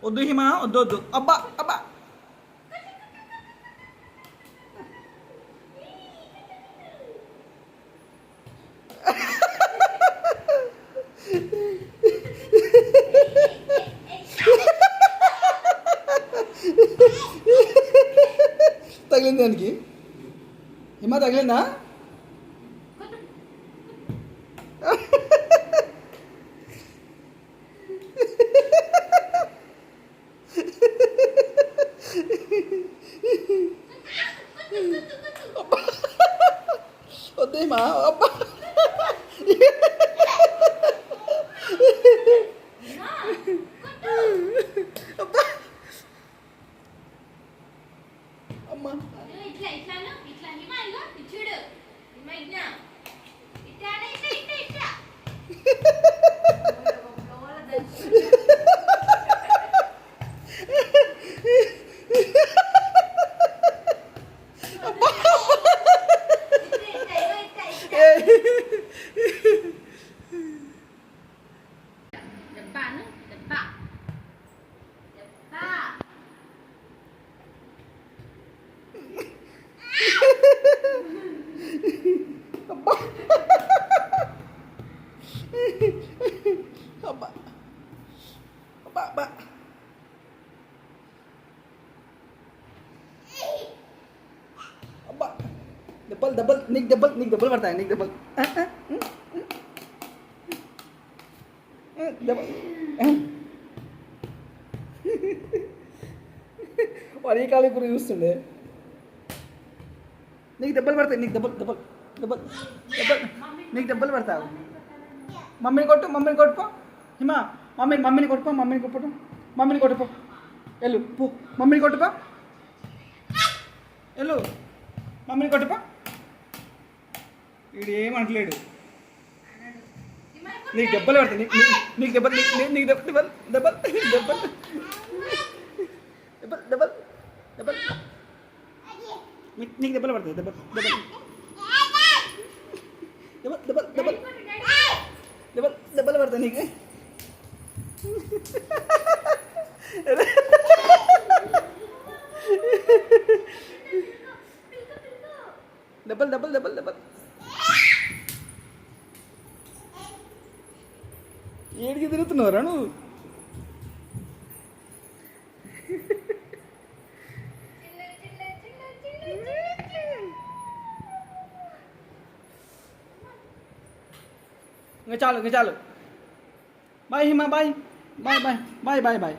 వద్దు హిమా, వద్దు వద్దు. అబ్బా అబ్బా. తగిలింది దానికి. హిమా తగిలిందా? వద్దు హిమా. అబ్బా అబ్బా అమ్మా. ఇట్లా ఇట్లాను ఇట్లా హిమా ఇగో చూడు హిమా ఇట్లా ఇట్లా ఇట్లా ఇట్లా depan depan depan అబ్బా అబ్బా అబ్బా అబ్బా. అబ్బా దెబ్బలు దెబ్బలు నీకు దెబ్బలు పడతాయి. నీకు దెబ్బలు దెబ్బలు. వాడు ఈ కాలు గురి చూస్తుండే. నీకు దెబ్బలు పడతాయి. నీకు దెబ్బలు దెబ్బలు దెబ్బలు దెబ్బలు. నీకు దెబ్బలు పడతావు. మమ్మీని కొట్టుపో హిమా. మమ్మీని కొట్టుపో. మమ్మీని కొట్టుపో. వెళ్ళు పో. మమ్మీని కొట్టుపో. వెళ్ళు మమ్మీని కొట్టుపో. వీడు ఏమంటలేడు. నీకు దెబ్బలు పడతాయి. నీకు దెబ్బలు నీకు దెబ్బలు దెబ్బలు దెబ్బలు దెబ్బలు దెబ్బలు దెబ్బలు. నీకు దెబ్బలు పడతాయి. దెబ్బలు దెబ్బలు దెబ్బలు దెబ్బలు దెబ్బలు దెబ్బలు పడతాయి నీకు. దెబ్బలు దెబ్బలు దెబ్బలు దెబ్బలు. ఏడికి తిరుగుతున్నావురా నువ్వు? ఇంకా చాలు. Bye Hima. Bye bye bye bye bye bye.